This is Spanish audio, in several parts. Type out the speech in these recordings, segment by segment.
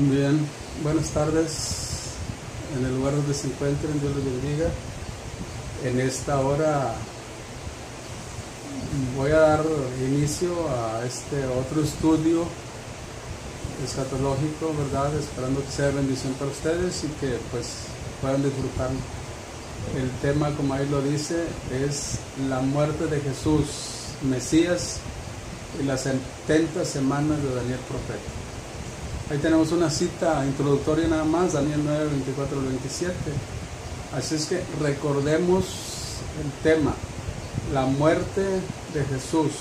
Bien, buenas tardes en el lugar donde se encuentren, Dios les bendiga. En esta hora voy a dar inicio a este otro estudio escatológico, ¿verdad? Esperando que sea de bendición para ustedes y que pues puedan disfrutarlo. El tema, como ahí lo dice, es la muerte de Jesús, Mesías, y las 70 semanas de Daniel profeta. Ahí tenemos una cita introductoria nada más, Daniel 9, 24 al 27. Así es que recordemos el tema, la muerte de Jesús,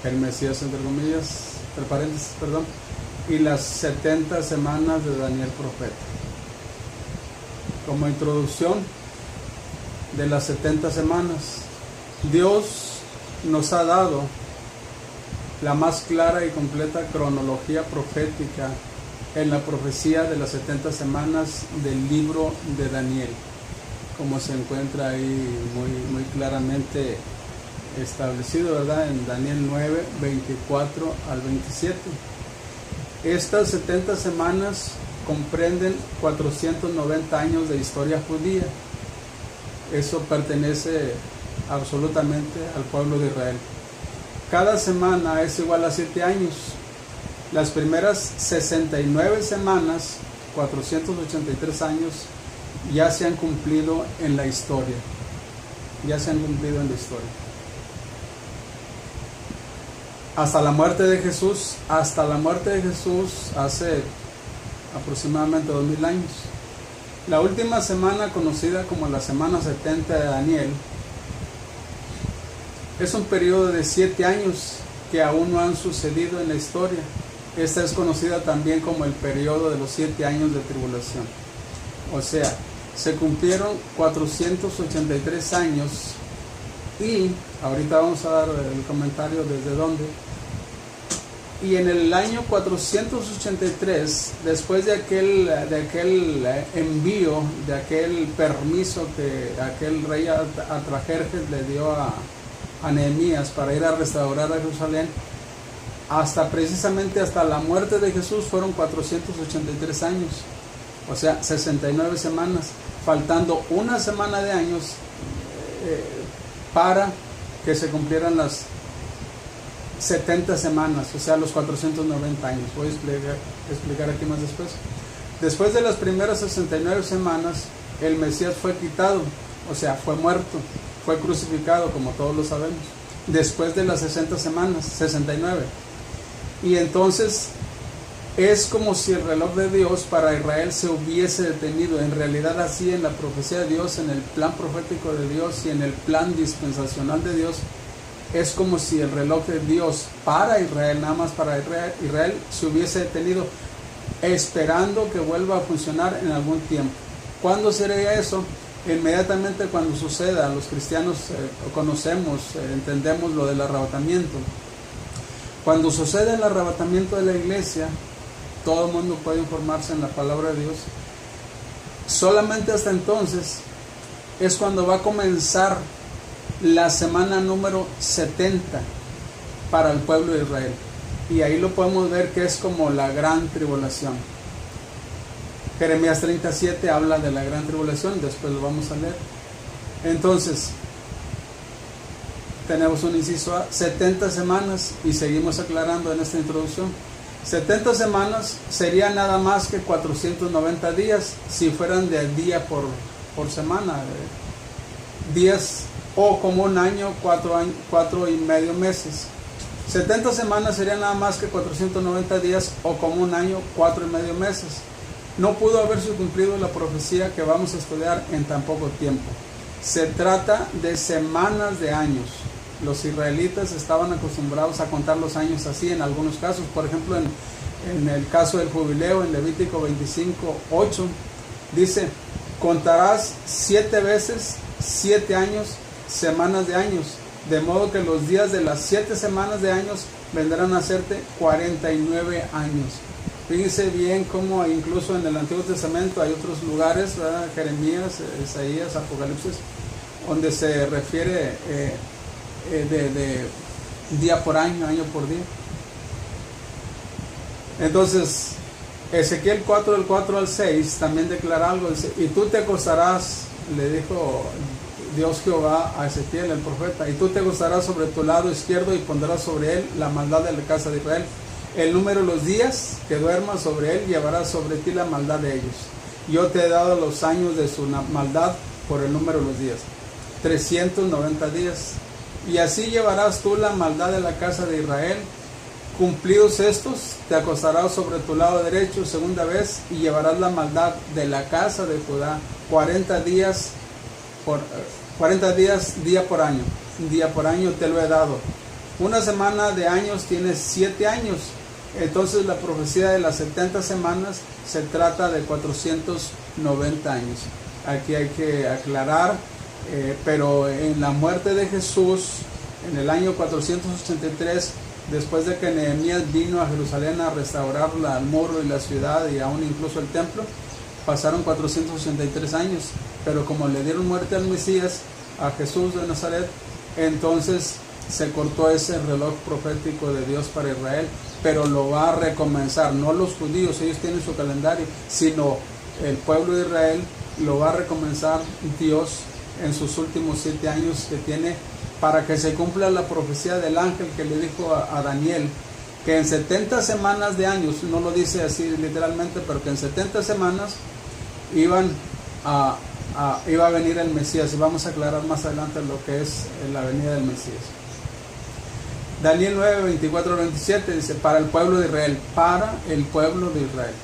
el Mesías entre comillas, entre paréntesis, perdón, y las 70 semanas de Daniel profeta. Como introducción de las 70 semanas, Dios nos ha dado la más clara y completa cronología profética en la profecía de las 70 semanas del libro de Daniel, como se encuentra ahí muy claramente establecido, ¿verdad? En Daniel 9, 24 al 27. Estas 70 semanas comprenden 490 años de historia judía. Eso pertenece absolutamente al pueblo de Israel. Cada semana es igual a 7 años. Las primeras 69 semanas, 483 años, ya se han cumplido en la historia. Ya se han cumplido en la historia. Hasta la muerte de Jesús hace aproximadamente 2000 años. La última semana, conocida como la semana 70 de Daniel, es un periodo de 7 años que aún no han sucedido en la historia. Esta es conocida también como el periodo de los 7 años de tribulación. O sea, se cumplieron 483 años y ahorita vamos a dar el comentario desde dónde. Y en el año 483, después de aquel envío, de aquel permiso que aquel rey Artajerjes le dio a Nehemías para ir a restaurar a Jerusalén, precisamente hasta la muerte de Jesús fueron 483 años, o sea, 69 semanas, faltando una semana de años para que se cumplieran las 70 semanas, o sea, los 490 años. Voy a explicar aquí más después. Después de las primeras 69 semanas, el Mesías fue quitado, o sea, fue muerto, fue crucificado, como todos lo sabemos, después de las 60 semanas, 69. Y entonces es como si el reloj de Dios para Israel se hubiese detenido. En realidad, así en la profecía de Dios, en el plan profético de Dios y en el plan dispensacional de Dios, es como si el reloj de Dios para Israel, nada más para Israel, se hubiese detenido, esperando que vuelva a funcionar en algún tiempo. ¿Cuándo sería eso? Inmediatamente cuando suceda. Los cristianos conocemos, entendemos lo del arrebatamiento. Cuando sucede el arrebatamiento de la iglesia, todo el mundo puede informarse en la palabra de Dios. Solamente hasta entonces es cuando va a comenzar la semana número 70 para el pueblo de Israel. Y ahí lo podemos ver que es como la gran tribulación. Jeremías 37 habla de la gran tribulación, después lo vamos a leer. Entonces, tenemos un inciso A, 70 semanas, y seguimos aclarando en esta introducción. 70 semanas sería nada más que 490 días, si fueran de día por semana, días, o como un año, 4 y medio meses. 70 semanas sería nada más que 490 días, o como un año, 4 y medio meses. No pudo haberse cumplido la profecía que vamos a estudiar en tan poco tiempo. Se trata de semanas de años. Los israelitas estaban acostumbrados a contar los años así en algunos casos. Por ejemplo, en el caso del jubileo, en Levítico 25:8, dice: contarás 7 veces 7 años, semanas de años, de modo que los días de las 7 semanas de años vendrán a hacerte 49 años. Fíjense bien cómo incluso en el Antiguo Testamento hay otros lugares, ¿verdad? Jeremías, Isaías, Apocalipsis, donde se refiere de día por año, año por día. Entonces, Ezequiel 4, del 4 al 6, también declara algo, dice, y tú te acostarás, le dijo Dios Jehová a Ezequiel, el profeta, y tú te acostarás sobre tu lado izquierdo y pondrás sobre él la maldad de la casa de Israel. El número de los días que duermas sobre él llevará sobre ti la maldad de ellos. Yo te he dado los años de su maldad por el número de los días, 390 días. Y así llevarás tú la maldad de la casa de Israel. Cumplidos estos, te acostarás sobre tu lado derecho segunda vez y llevarás la maldad de la casa de Judá 40 días, día por año. Día por año te lo he dado. Una semana de años tienes 7 años. Entonces la profecía de las 70 semanas se trata de 490 años. Aquí hay que aclarar, pero en la muerte de Jesús, en el año 483, después de que Nehemías vino a Jerusalén a restaurar el muro y la ciudad y aún incluso el templo, pasaron 483 años, pero como le dieron muerte al Mesías, a Jesús de Nazaret, entonces se cortó ese reloj profético de Dios para Israel, pero lo va a recomenzar, no los judíos, ellos tienen su calendario, sino el pueblo de Israel lo va a recomenzar Dios en sus últimos 7 años que tiene, para que se cumpla la profecía del ángel que le dijo a Daniel, que en 70 semanas de años, no lo dice así literalmente, pero que en 70 semanas iba a venir el Mesías, y vamos a aclarar más adelante lo que es la venida del Mesías. Daniel 9, 24 al 27 dice, para el pueblo de Israel, para el pueblo de Israel.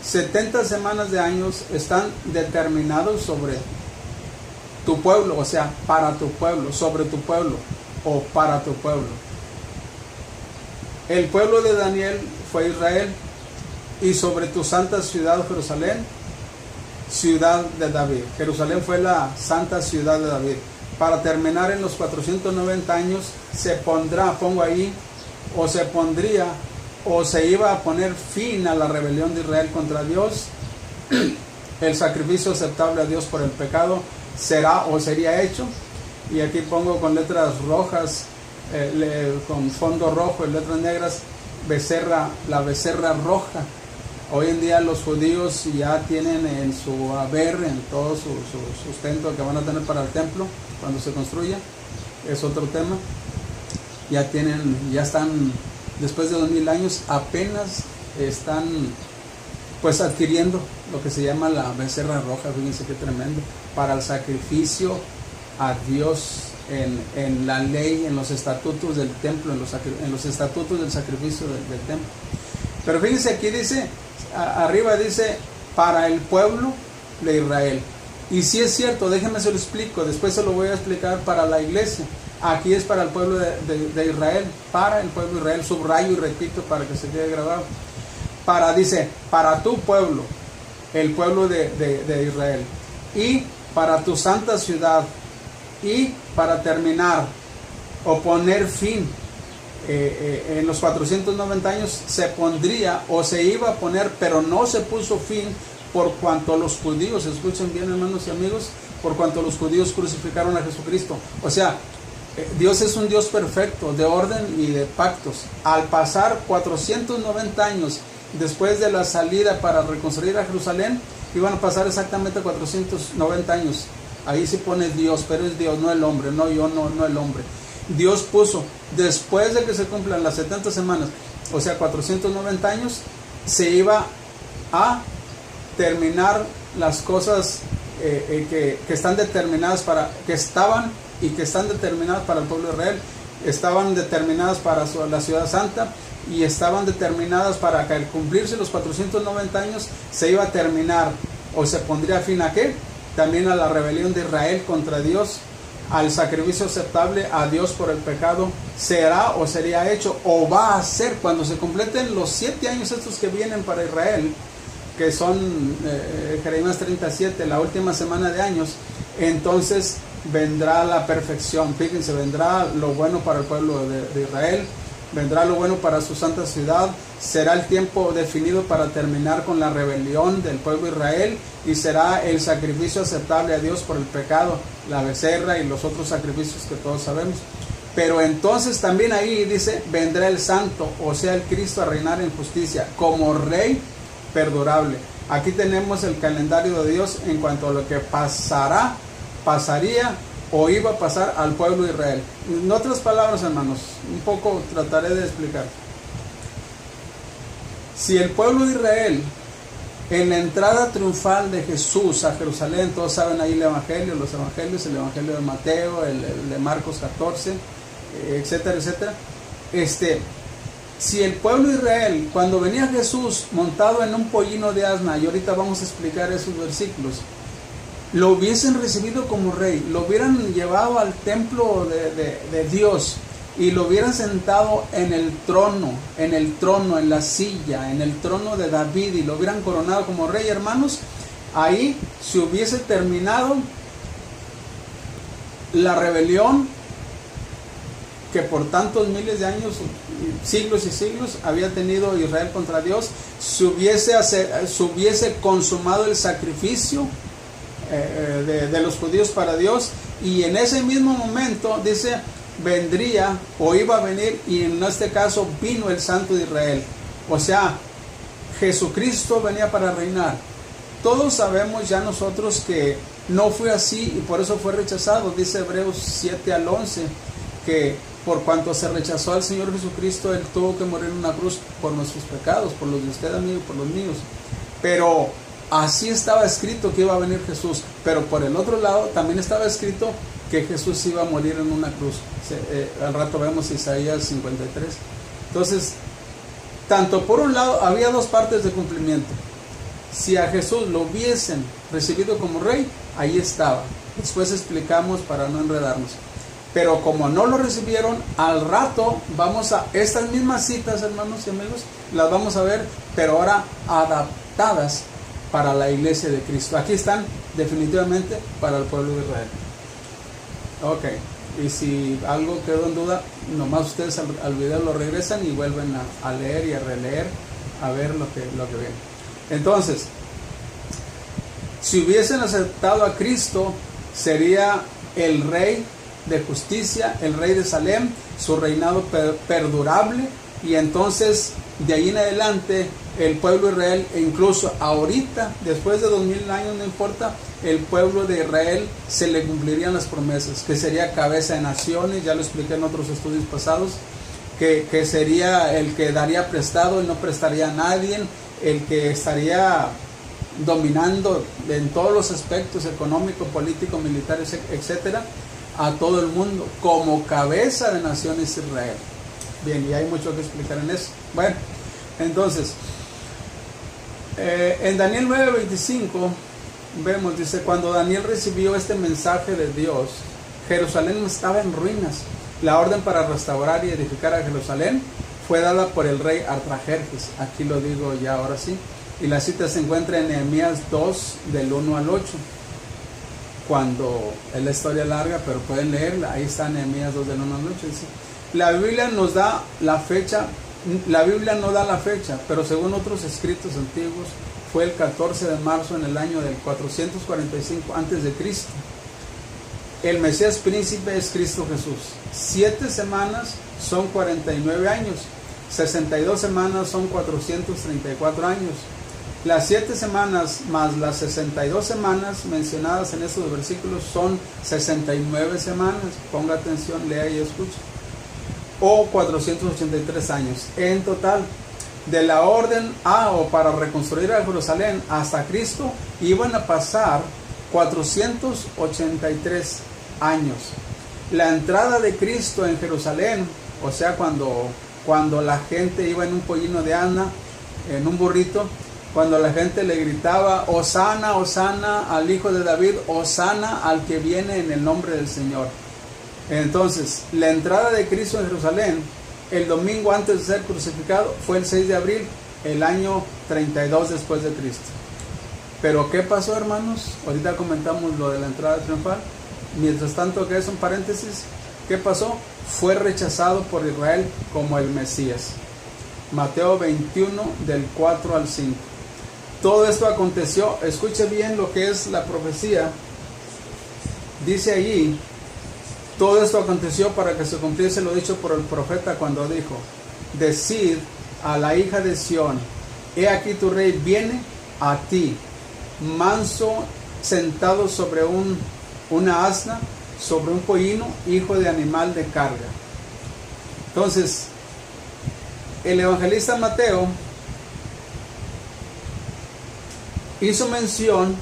70 semanas de años están determinados sobre tu pueblo, o sea, para tu pueblo, sobre tu pueblo, o para tu pueblo. El pueblo de Daniel fue Israel, y sobre tu santa ciudad Jerusalén, ciudad de David. Jerusalén fue la santa ciudad de David. Para terminar en los 490 años se pondrá, pongo ahí, o se pondría, o se iba a poner fin a la rebelión de Israel contra Dios. El sacrificio aceptable a Dios por el pecado será o sería hecho. Y aquí pongo con letras rojas, con fondo rojo y letras negras, becerra, la becerra roja. Hoy en día los judíos ya tienen en su haber, en todo su sustento que van a tener para el templo cuando se construya, es otro tema. Ya están, después de 2000 años, apenas están pues adquiriendo lo que se llama la becerra roja. Fíjense qué tremendo, para el sacrificio a Dios en la ley, en los estatutos del templo, en los estatutos del sacrificio del templo. Pero fíjense, aquí dice, arriba dice, para el pueblo de Israel. Y si es cierto, déjenme se lo explico, después se lo voy a explicar para la iglesia. Aquí es para el pueblo de Israel, para el pueblo de Israel, subrayo y repito para que se quede grabado. Dice, para tu pueblo, el pueblo de Israel, y para tu santa ciudad, y para terminar o poner fin en los 490 años se pondría o se iba a poner, pero no se puso fin por cuanto los judíos, escuchen bien hermanos y amigos, por cuanto los judíos crucificaron a Jesucristo. O sea, Dios es un Dios perfecto, de orden y de pactos. Al pasar 490 años después de la salida para reconstruir a Jerusalén, iban a pasar exactamente 490 años. Ahí se pone Dios, pero es Dios, no el hombre, no yo, no el hombre. Dios puso, después de que se cumplan las 70 semanas, o sea 490 años, se iba a terminar las cosas que están determinadas que estaban y que están determinadas para el pueblo de Israel, estaban determinadas para la ciudad santa y estaban determinadas para que al cumplirse los 490 años se iba a terminar o se pondría fin a ¿qué? También a la rebelión de Israel contra Dios, al sacrificio aceptable a Dios por el pecado, será o sería hecho o va a ser cuando se completen los 7 años estos que vienen para Israel, que son Jeremías 37, la última semana de años. Entonces vendrá la perfección, fíjense, vendrá lo bueno para el pueblo de Israel, vendrá lo bueno para su santa ciudad, será el tiempo definido para terminar con la rebelión del pueblo de Israel y será el sacrificio aceptable a Dios por el pecado, la becerra y los otros sacrificios que todos sabemos. Pero entonces también ahí dice, vendrá el santo, o sea el Cristo, a reinar en justicia como rey perdurable. Aquí tenemos el calendario de Dios en cuanto a lo que pasaría o iba a pasar al pueblo de Israel. En otras palabras, hermanos, un poco trataré de explicar. Si el pueblo de Israel, en la entrada triunfal de Jesús a Jerusalén, todos saben ahí el evangelio, los evangelios, el evangelio de Mateo, el de Marcos 14, etcétera, etcétera. Si el pueblo de Israel, cuando venía Jesús montado en un pollino de asna, y ahorita vamos a explicar esos versículos, lo hubiesen recibido como rey, lo hubieran llevado al templo de Dios y lo hubieran sentado en el trono, en la silla, en el trono de David, y lo hubieran coronado como rey, hermanos, ahí se hubiese terminado la rebelión que por tantos miles de años, siglos y siglos, había tenido Israel contra Dios. Se hubiese consumado el sacrificio de los judíos para Dios, y en ese mismo momento, dice, vendría o iba a venir, y en este caso vino el Santo de Israel. O sea, Jesucristo venía para reinar. Todos sabemos ya nosotros que no fue así, y por eso fue rechazado. Dice Hebreos 7 al 11, que por cuanto se rechazó al Señor Jesucristo, Él tuvo que morir en una cruz por nuestros pecados, por los de usted, amigo, y por los míos. Pero así estaba escrito que iba a venir Jesús. Pero por el otro lado también estaba escrito que Jesús iba a morir en una cruz. Al rato vemos Isaías 53. Entonces, tanto por un lado había dos partes de cumplimiento. Si a Jesús lo hubiesen recibido como rey, ahí estaba. Después explicamos para no enredarnos. Pero como no lo recibieron, al rato vamos a estas mismas citas, hermanos y amigos, las vamos a ver, pero ahora adaptadas para la iglesia de Cristo. Aquí están definitivamente para el pueblo de Israel. Ok, y si algo quedó en duda, nomás ustedes al video lo regresan y vuelven a leer y a releer, a ver lo que ven. Entonces, si hubiesen aceptado a Cristo, sería el rey de justicia, el rey de Salem, su reinado perdurable, y entonces de ahí en adelante el pueblo de Israel, e incluso ahorita, después de 2000 años, no importa, el pueblo de Israel se le cumplirían las promesas, que sería cabeza de naciones, ya lo expliqué en otros estudios pasados, que sería el que daría prestado y no prestaría a nadie, el que estaría dominando en todos los aspectos económico, político, militar, etcétera, a todo el mundo, como cabeza de naciones Israel. Bien, y hay mucho que explicar en eso. Bueno, entonces, en Daniel 9:25 vemos, dice, cuando Daniel recibió este mensaje de Dios, Jerusalén estaba en ruinas. La orden para restaurar y edificar a Jerusalén fue dada por el rey Artajerjes. Aquí lo digo ya ahora sí. Y la cita se encuentra en Nehemías 2, del 1 al 8. Cuando es la historia larga, pero pueden leerla. Ahí está Nehemías 2, del 1 al 8. Dice, la Biblia nos da la fecha. La Biblia no da la fecha, pero según otros escritos antiguos, fue el 14 de marzo en el año del 445 antes de Cristo. El Mesías príncipe es Cristo Jesús. 7 semanas son 49 años. 62 semanas son 434 años. Las 7 semanas más las 62 semanas mencionadas en estos versículos son 69 semanas. Ponga atención, lea y escuche. O 483 años. En total, de la orden o para reconstruir a Jerusalén hasta Cristo, iban a pasar 483 años. La entrada de Cristo en Jerusalén, o sea, cuando la gente iba en un pollino de asna, en un burrito, cuando la gente le gritaba, Hosana, Hosana al Hijo de David, Hosana al que viene en el nombre del Señor. Entonces, la entrada de Cristo en Jerusalén, el domingo antes de ser crucificado, fue el 6 de abril, el año 32 después de Cristo. Pero ¿qué pasó, hermanos? Ahorita comentamos lo de la entrada triunfal. Mientras tanto, que es un paréntesis, ¿qué pasó? Fue rechazado por Israel como el Mesías. Mateo 21, del 4 al 5. Todo esto aconteció, escuche bien lo que es la profecía. Dice allí, todo esto aconteció para que se cumpliese lo dicho por el profeta cuando dijo, decid a la hija de Sión, he aquí tu rey viene a ti, manso, sentado sobre una asna, sobre un pollino, hijo de animal de carga. Entonces, el evangelista Mateo hizo mención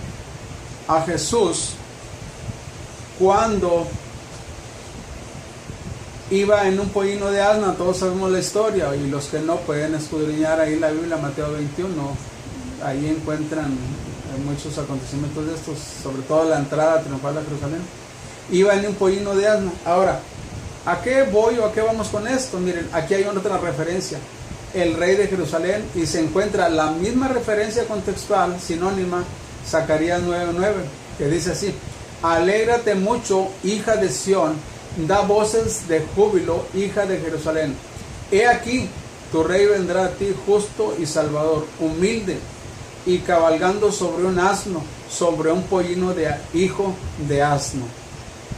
a Jesús cuando iba en un pollino de asna. Todos sabemos la historia, y los que no pueden escudriñar ahí la Biblia, Mateo 21, ahí encuentran muchos acontecimientos de estos, sobre todo la entrada triunfal a Jerusalén. Iba en un pollino de asna. Ahora, ¿a qué voy o a qué vamos con esto? Miren, aquí hay otra referencia, el rey de Jerusalén, y se encuentra la misma referencia contextual, sinónima, Zacarías 9:9, que dice así: alégrate mucho, hija de Sión, da voces de júbilo, hija de Jerusalén. He aquí, tu rey vendrá a ti, justo y salvador, humilde, y cabalgando sobre un asno, sobre un pollino de hijo de asno.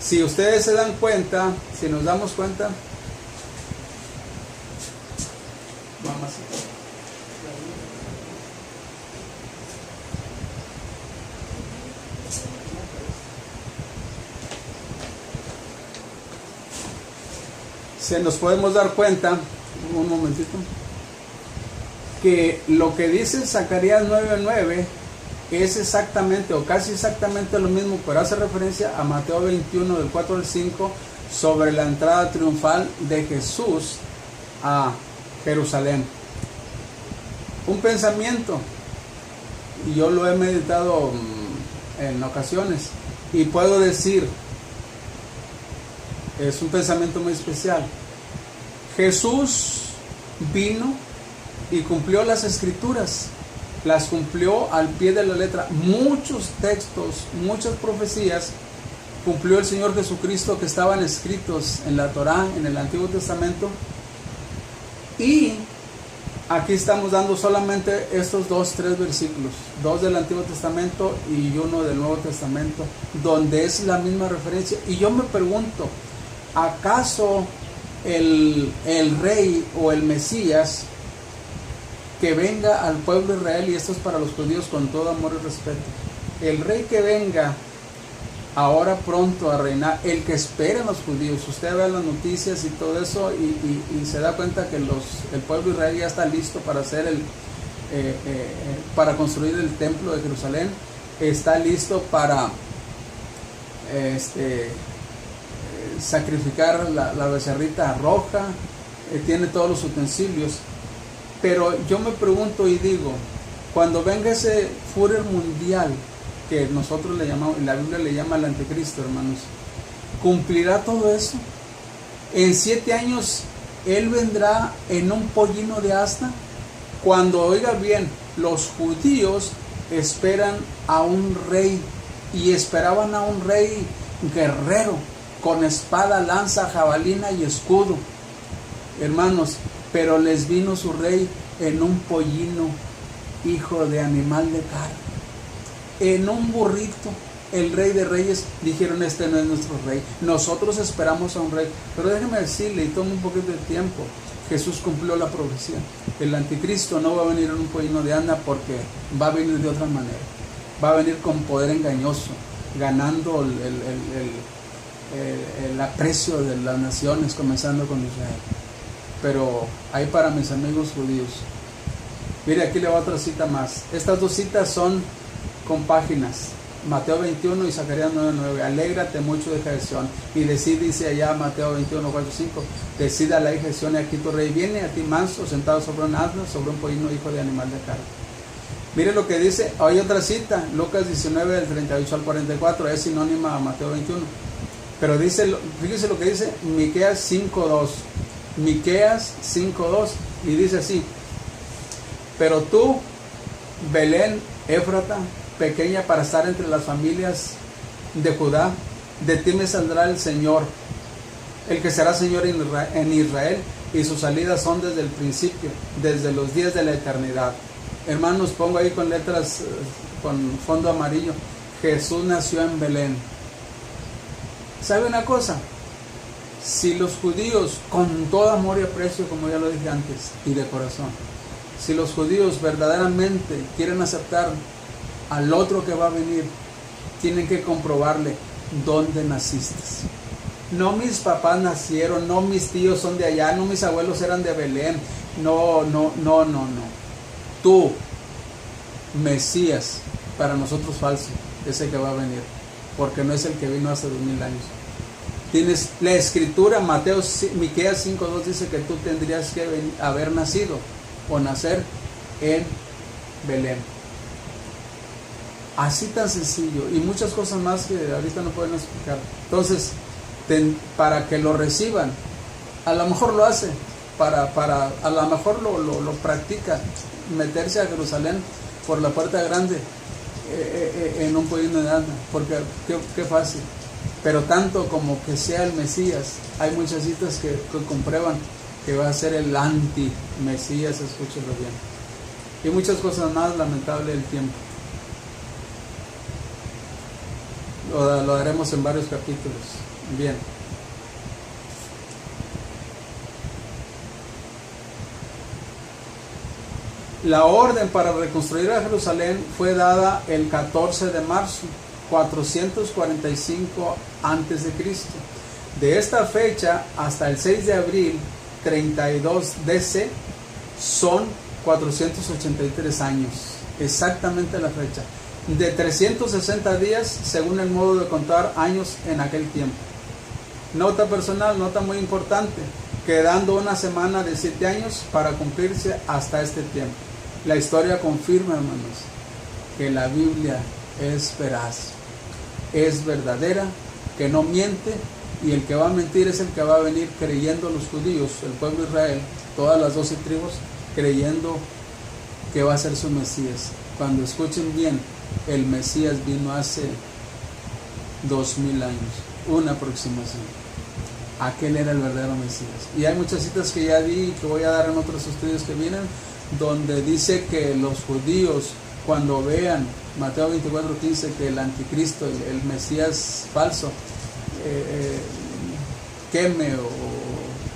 Si ustedes se dan cuenta, si nos damos cuenta, vamos a se nos podemos dar cuenta, un momentito, que lo que dice Zacarías 9:9 es exactamente o casi exactamente lo mismo, pero hace referencia a Mateo 21 del 4 al 5 sobre la entrada triunfal de Jesús a Jerusalén. Un pensamiento, y yo lo he meditado en ocasiones, y puedo decir, es un pensamiento muy especial. Jesús vino y cumplió las escrituras, las cumplió al pie de la letra. Muchos textos, muchas profecías cumplió el Señor Jesucristo que estaban escritos en la Torá, en el Antiguo Testamento. Y aquí estamos dando solamente estos 3 versículos, 2 del Antiguo Testamento y 1 del Nuevo Testamento, donde es la misma referencia. Y yo me pregunto, ¿acaso el rey o el Mesías que venga al pueblo de Israel, y esto es para los judíos con todo amor y respeto, el rey que venga ahora pronto a reinar, el que esperan los judíos? Usted ve las noticias y todo eso y se da cuenta que el pueblo de Israel ya está listo para hacer para construir el templo de Jerusalén, está listo para sacrificar la becerrita roja, tiene todos los utensilios. Pero yo me pregunto y digo, cuando venga ese furor mundial que nosotros le llamamos, la Biblia le llama el anticristo, hermanos, ¿cumplirá todo eso? En 7 años Él vendrá en un pollino de asna. Cuando, oiga bien, los judíos esperan a un rey, y esperaban a un rey guerrero, con espada, lanza, jabalina y escudo, hermanos. Pero les vino su rey en un pollino, hijo de animal de carga, en un burrito. El rey de reyes. Dijeron, este no es nuestro rey, nosotros esperamos a un rey. Pero déjeme decirle, y toma un poquito de tiempo, Jesús cumplió la profecía. El anticristo no va a venir en un pollino de asna, porque va a venir de otra manera. Va a venir con poder engañoso, ganando el aprecio de las naciones, comenzando con Israel. Pero hay para mis amigos judíos. Mire, aquí le va otra cita más. Estas 2 citas son con páginas. Mateo 21 y Zacarías 9:9. Alégrate mucho, hija de Sión, y decid, dice allá Mateo 21, 4, 5. Decida la hija de Sión, y aquí tu rey viene a ti manso, sentado sobre un asno, sobre un pollino, hijo de animal de carga. Mire lo que dice. Hay otra cita, Lucas 19 del 38 al 44. Es sinónima a Mateo 21. Pero dice, fíjese lo que dice Miqueas 5:2. Miqueas 5:2, y dice así: pero tú, Belén Éfrata, pequeña para estar entre las familias de Judá, de ti me saldrá el Señor, el que será Señor en Israel, y sus salidas son desde el principio, desde los días de la eternidad. Hermanos, pongo ahí con letras, con fondo amarillo: Jesús nació en Belén. ¿Sabe una cosa? Si los judíos, con todo amor y aprecio, como ya lo dije antes, y de corazón, Si los judíos verdaderamente quieren aceptar al otro que va a venir, tienen que comprobarle dónde naciste. No mis papás nacieron, no mis tíos son de allá, no mis abuelos eran de Belén. No. Tú, Mesías, para nosotros falso, ese que va a venir, porque no es el que vino hace 2000 años. Tienes la escritura, Miqueas 5:2 dice que tú tendrías que haber nacido o nacer en Belén. Así tan sencillo, y muchas cosas más que ahorita no pueden explicar. Entonces, para que lo reciban, a lo mejor lo hace, a lo mejor lo practica, meterse a Jerusalén por la puerta grande en un pollino de anda, porque qué fácil. Pero tanto como que sea el Mesías, hay muchas citas que comprueban que va a ser el anti-Mesías, escúchelo bien. Y muchas cosas más, lamentable el tiempo. Lo haremos en varios capítulos. Bien. La orden para reconstruir a Jerusalén fue dada el 14 de marzo, 445 a.C. De esta fecha hasta el 6 de abril, 32 DC, son 483 años. Exactamente la fecha. De 360 días, según el modo de contar años en aquel tiempo. Nota personal, nota muy importante, quedando una semana de 7 años para cumplirse hasta este tiempo. La historia confirma, hermanos, que la Biblia es veraz, es verdadera, que no miente, y el que va a mentir es el que va a venir creyendo los judíos, el pueblo de Israel, todas las 12 tribus, creyendo que va a ser su Mesías. Cuando escuchen bien, el Mesías vino hace 2000 años, una aproximación. Aquel era el verdadero Mesías. Y hay muchas citas que ya di y que voy a dar en otros estudios que vienen, donde dice que los judíos, cuando vean Mateo 24:15, que el anticristo, el Mesías falso, queme o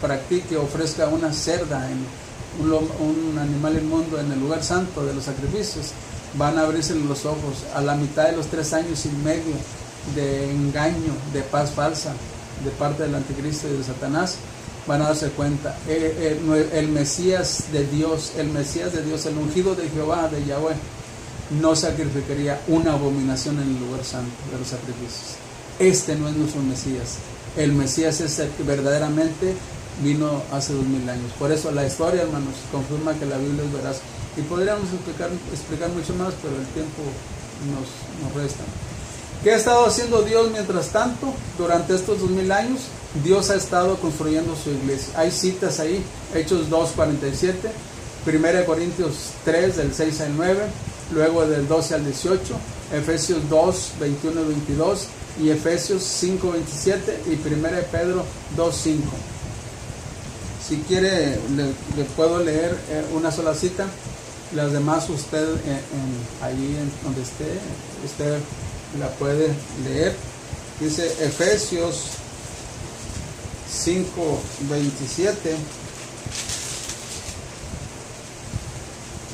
practique, ofrezca una cerda, un animal inmundo en el lugar santo de los sacrificios, van a abrirse los ojos a la mitad de los 3 años y medio de engaño, de paz falsa de parte del anticristo y de Satanás. Van a darse cuenta, el Mesías de Dios, el ungido de Jehová, de Yahweh, no sacrificaría una abominación en el lugar santo de los sacrificios. Este no es nuestro Mesías. El Mesías es el que verdaderamente vino hace 2000 años. Por eso la historia, hermanos, confirma que la Biblia es veraz. Y podríamos explicar mucho más, pero el tiempo nos resta. ¿Qué ha estado haciendo Dios mientras tanto? Durante estos 2000 años, Dios ha estado construyendo su iglesia. Hay citas ahí, Hechos 2:47, 1 Corintios 3, del 6 al 9, luego del 12 al 18, Efesios 2, 21 y 22, y Efesios 5, 27 y 1 Pedro 2, 5. Si quiere, le puedo leer una sola cita. Las demás usted, ahí donde esté, usted la puede leer. Dice Efesios 5, 27.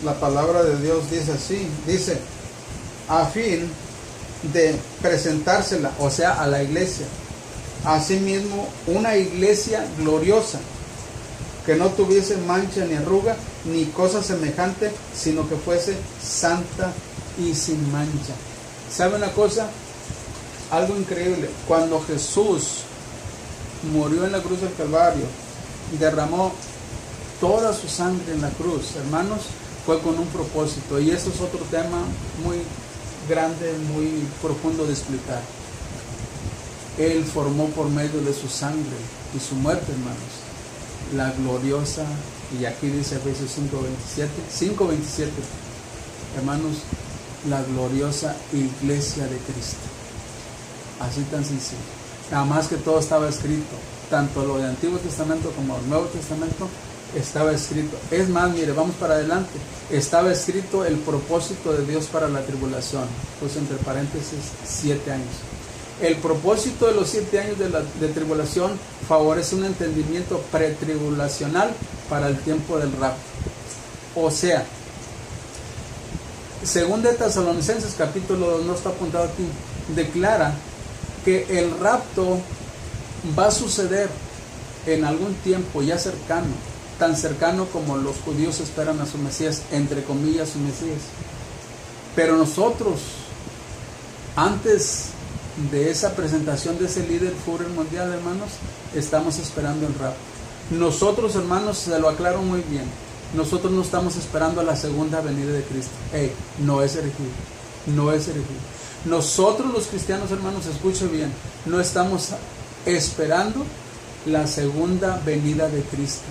La palabra de Dios dice así, dice, a fin de presentársela, o sea, a la iglesia, asimismo una iglesia gloriosa, que no tuviese mancha ni arruga, ni cosa semejante, sino que fuese santa y sin mancha. ¿Sabe una cosa? Algo increíble. Cuando Jesús murió en la cruz del Calvario, derramó toda su sangre en la cruz, hermanos, fue con un propósito. Y eso es otro tema muy grande, muy profundo de explicar. Él formó por medio de su sangre y su muerte, hermanos, la gloriosa, y aquí dice Efesios 5:27, hermanos, la gloriosa iglesia de Cristo. Así tan sencillo. Nada más que todo estaba escrito, tanto lo del Antiguo Testamento como el Nuevo Testamento estaba escrito. Es más, mire, vamos para adelante. Estaba escrito el propósito de Dios para la tribulación, pues entre paréntesis 7 años. El propósito de los 7 años de tribulación favorece un entendimiento pretribulacional para el tiempo del rapto. O sea, según de Tesalonicenses capítulo 2, no está apuntado aquí, declara que el rapto va a suceder en algún tiempo ya cercano, tan cercano como los judíos esperan a su Mesías, entre comillas su Mesías. Pero nosotros, antes de esa presentación de ese líder Führer mundial, hermanos, estamos esperando el rapto. Nosotros, hermanos, se lo aclaro muy bien, nosotros no estamos esperando la segunda venida de Cristo. No es herejía, no es herejía. Nosotros los cristianos, hermanos, escuche bien, no estamos esperando la segunda venida de Cristo.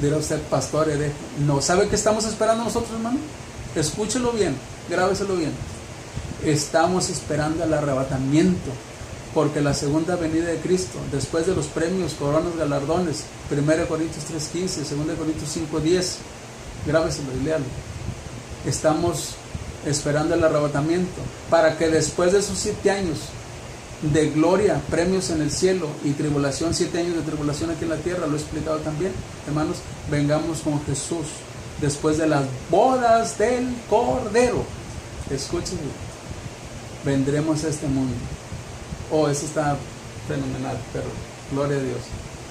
Dirá usted, pastor hereje. No, ¿sabe qué estamos esperando nosotros, hermano? Escúchelo bien, grábeselo bien. Estamos esperando el arrebatamiento, porque la segunda venida de Cristo, después de los premios, coronas, galardones, 1 Corintios 3:15, 2 Corintios 5:10, grábeselo y léalo. Estamos esperando el arrebatamiento, para que después de esos 7 años de gloria, premios en el cielo y tribulación, 7 años de tribulación aquí en la tierra, lo he explicado también, hermanos, vengamos con Jesús después de las bodas del Cordero. Escuchen, vendremos a este mundo. Eso está fenomenal, pero gloria a Dios.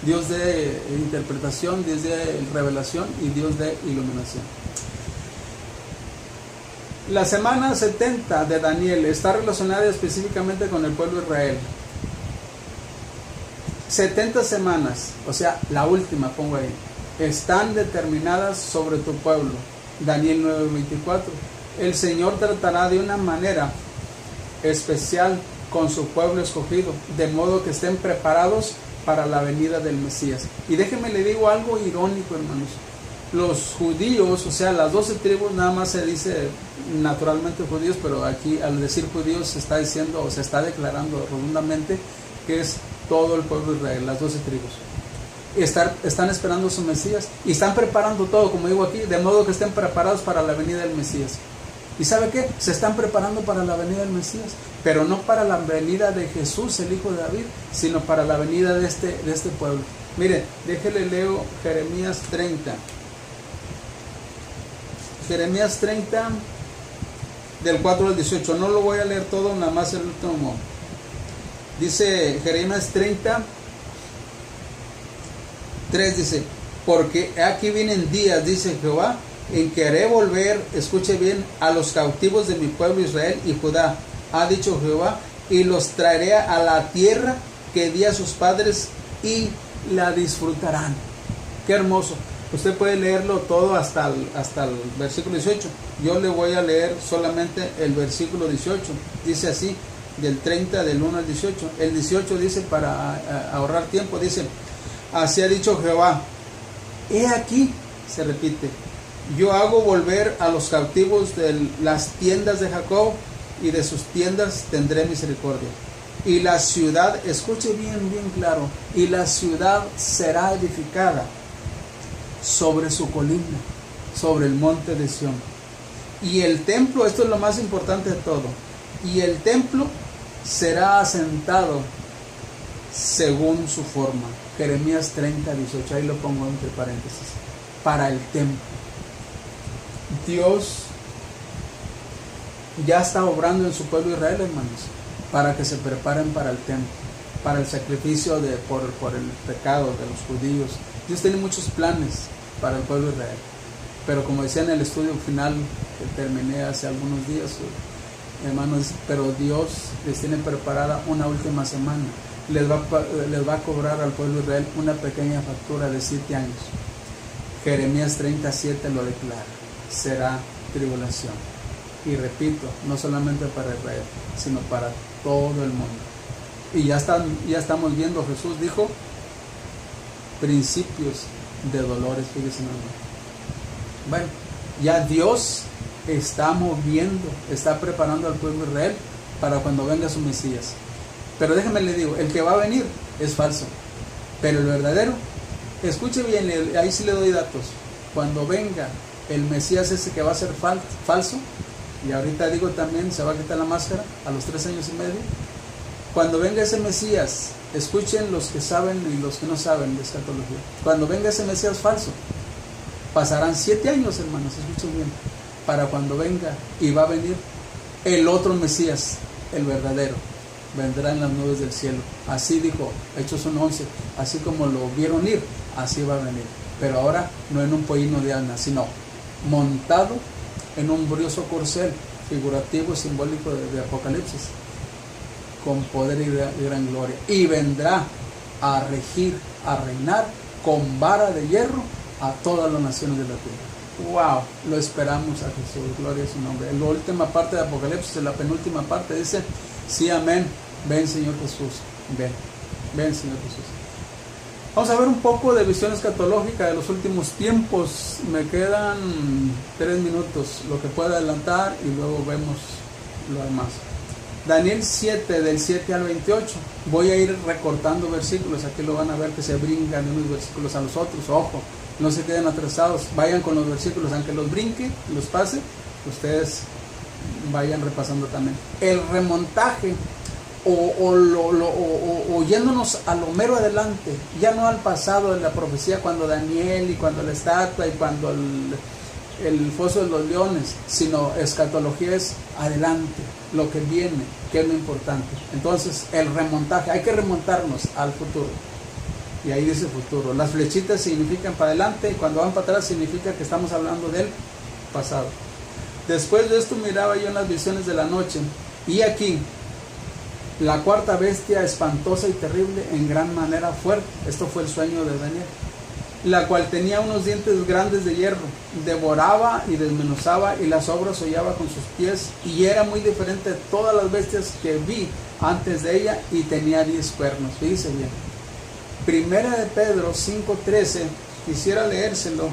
Dios de interpretación, Dios de revelación y Dios de iluminación. La semana 70 de Daniel está relacionada específicamente con el pueblo de Israel. 70 semanas, o sea, la última, pongo ahí, están determinadas sobre tu pueblo. Daniel 9:24. El Señor tratará de una manera especial con su pueblo escogido, de modo que estén preparados para la venida del Mesías. Y déjenme le digo algo irónico, hermanos. Los judíos, o sea, las 12 tribus, nada más se dice naturalmente judíos, pero aquí al decir judíos se está diciendo o se está declarando rotundamente que es todo el pueblo de Israel, las 12 tribus. Están esperando su Mesías y están preparando todo, como digo aquí, de modo que estén preparados para la venida del Mesías. ¿Y sabe qué? Se están preparando para la venida del Mesías, pero no para la venida de Jesús, el hijo de David, sino para la venida de este pueblo. Miren, déjele leo Jeremías 30. Jeremías 30, del 4 al 18. No lo voy a leer todo, nada más el último. Dice Jeremías 30, 3 dice: porque aquí vienen días, dice Jehová, en que haré volver, escuche bien, a los cautivos de mi pueblo Israel y Judá, ha dicho Jehová, y los traeré a la tierra que di a sus padres y la disfrutarán. Qué hermoso. Usted puede leerlo todo hasta el versículo 18. Yo le voy a leer solamente el versículo 18. Dice así, del 30, del 1 al 18. El 18 dice, para ahorrar tiempo, dice: así ha dicho Jehová, he aquí, se repite, yo hago volver a los cautivos de las tiendas de Jacob, y de sus tiendas tendré misericordia. Y la ciudad, escuche bien, bien claro, y la ciudad será edificada sobre su colina, sobre el monte de Sión. Y el templo, esto es lo más importante de todo, y el templo será asentado según su forma. Jeremías 30, 18, ahí lo pongo entre paréntesis, para el templo. Dios ya está obrando en su pueblo Israel, hermanos, para que se preparen para el templo, para el sacrificio por el pecado de los judíos. Dios tiene muchos planes para el pueblo de Israel, pero como decía en el estudio final que terminé hace algunos días, hermanos, pero Dios les tiene preparada una última semana. Les va a cobrar al pueblo de Israel una pequeña factura de 7 años. Jeremías 37 lo declara: será tribulación. Y repito, no solamente para Israel, sino para todo el mundo. Y ya estamos viendo, Jesús dijo, principios de dolores, fíjense. Bueno, ya Dios está moviendo, está preparando al pueblo de Israel para cuando venga su Mesías. Pero déjeme le digo, el que va a venir es falso, pero el verdadero, escuche bien, ahí sí le doy datos. Cuando venga el Mesías ese que va a ser falso, y ahorita digo también, se va a quitar la máscara a los 3 años y medio. Cuando venga ese Mesías, escuchen los que saben y los que no saben de escatología. Cuando venga ese Mesías falso, Pasarán 7 años, hermanos, escuchen bien, para cuando venga, y va a venir el otro Mesías, el verdadero, vendrá en las nubes del cielo. Así dijo Hechos 1:11, así como lo vieron ir, así va a venir. Pero ahora no en un pollino de asna, sino montado en un brioso corcel, figurativo y simbólico de Apocalipsis, con poder y gran gloria. Y vendrá a regir, a reinar con vara de hierro a todas las naciones de la tierra. ¡Wow! Lo esperamos a Jesús, gloria a su nombre. En la última parte de Apocalipsis, en la penúltima parte, dice: sí, amén, ven Señor Jesús, ven Señor Jesús. Vamos a ver un poco de visión escatológica de los últimos tiempos. Me quedan 3 minutos, lo que pueda adelantar, y luego vemos lo demás. Daniel 7, del 7 al 28. Voy a ir recortando versículos. Aquí lo van a ver que se brincan de unos versículos a los otros. Ojo, no se queden atrasados. Vayan con los versículos, aunque los brinque, los pase, ustedes vayan repasando también. El remontaje o yéndonos a lo mero adelante, ya no al pasado de la profecía, cuando Daniel y cuando la estatua y cuando el foso de los leones, sino escatología es adelante, lo que viene, que es lo importante. Entonces el remontaje, hay que remontarnos al futuro, y ahí dice futuro. Las flechitas significan para adelante, y cuando van para atrás significa que estamos hablando del pasado. Después de esto miraba yo en las visiones de la noche, y aquí la cuarta bestia, espantosa y terrible, en gran manera fuerte. Esto fue el sueño de Daniel, la cual tenía unos dientes grandes de hierro, devoraba y desmenuzaba, y las obras hollaba con sus pies, y era muy diferente de todas las bestias que vi antes de ella, y tenía 10 cuernos. Fíjense bien. Primera de Pedro 5:13, quisiera leérselo.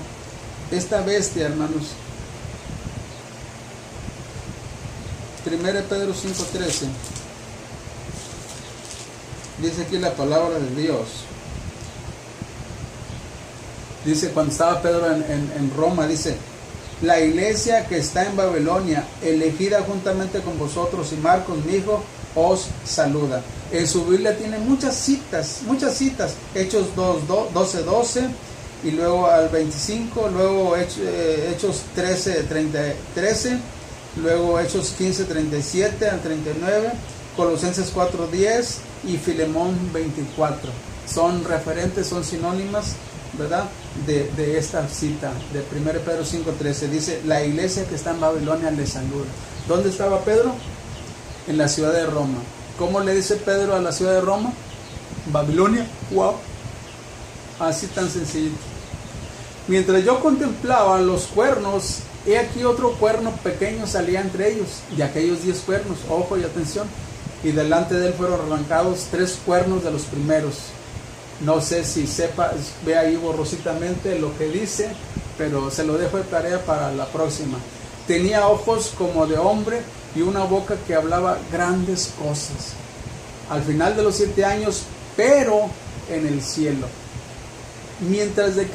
Esta bestia, hermanos, Primera de Pedro 5:13, dice aquí la palabra de Dios. Dice, cuando estaba Pedro en Roma, dice: la iglesia que está en Babilonia, elegida juntamente con vosotros, y Marcos, mi hijo, os saluda. En su Biblia tiene muchas citas. Hechos 12:12, y luego al 25, luego Hechos 13, luego Hechos 15:37 al 39, Colosenses 4:10 y Filemón 24. Son referentes, son sinónimas, ¿verdad?, de esta cita de 1 Pedro 5:13. Dice: la iglesia que está en Babilonia le saluda. ¿Dónde estaba Pedro? En la ciudad de Roma. ¿Cómo le dice Pedro a la ciudad de Roma? Babilonia. ¡Wow! Así tan sencillo. Mientras yo contemplaba los cuernos, he aquí otro cuerno pequeño salía entre ellos, y aquellos 10 cuernos, ojo y atención, y delante de él fueron arrancados 3 cuernos de los primeros. No sé si sepa, ve ahí borrositamente lo que dice, pero se lo dejo de tarea para la próxima. Tenía ojos como de hombre y una boca que hablaba grandes cosas. Al final de los 7 años, pero en el cielo. Mientras de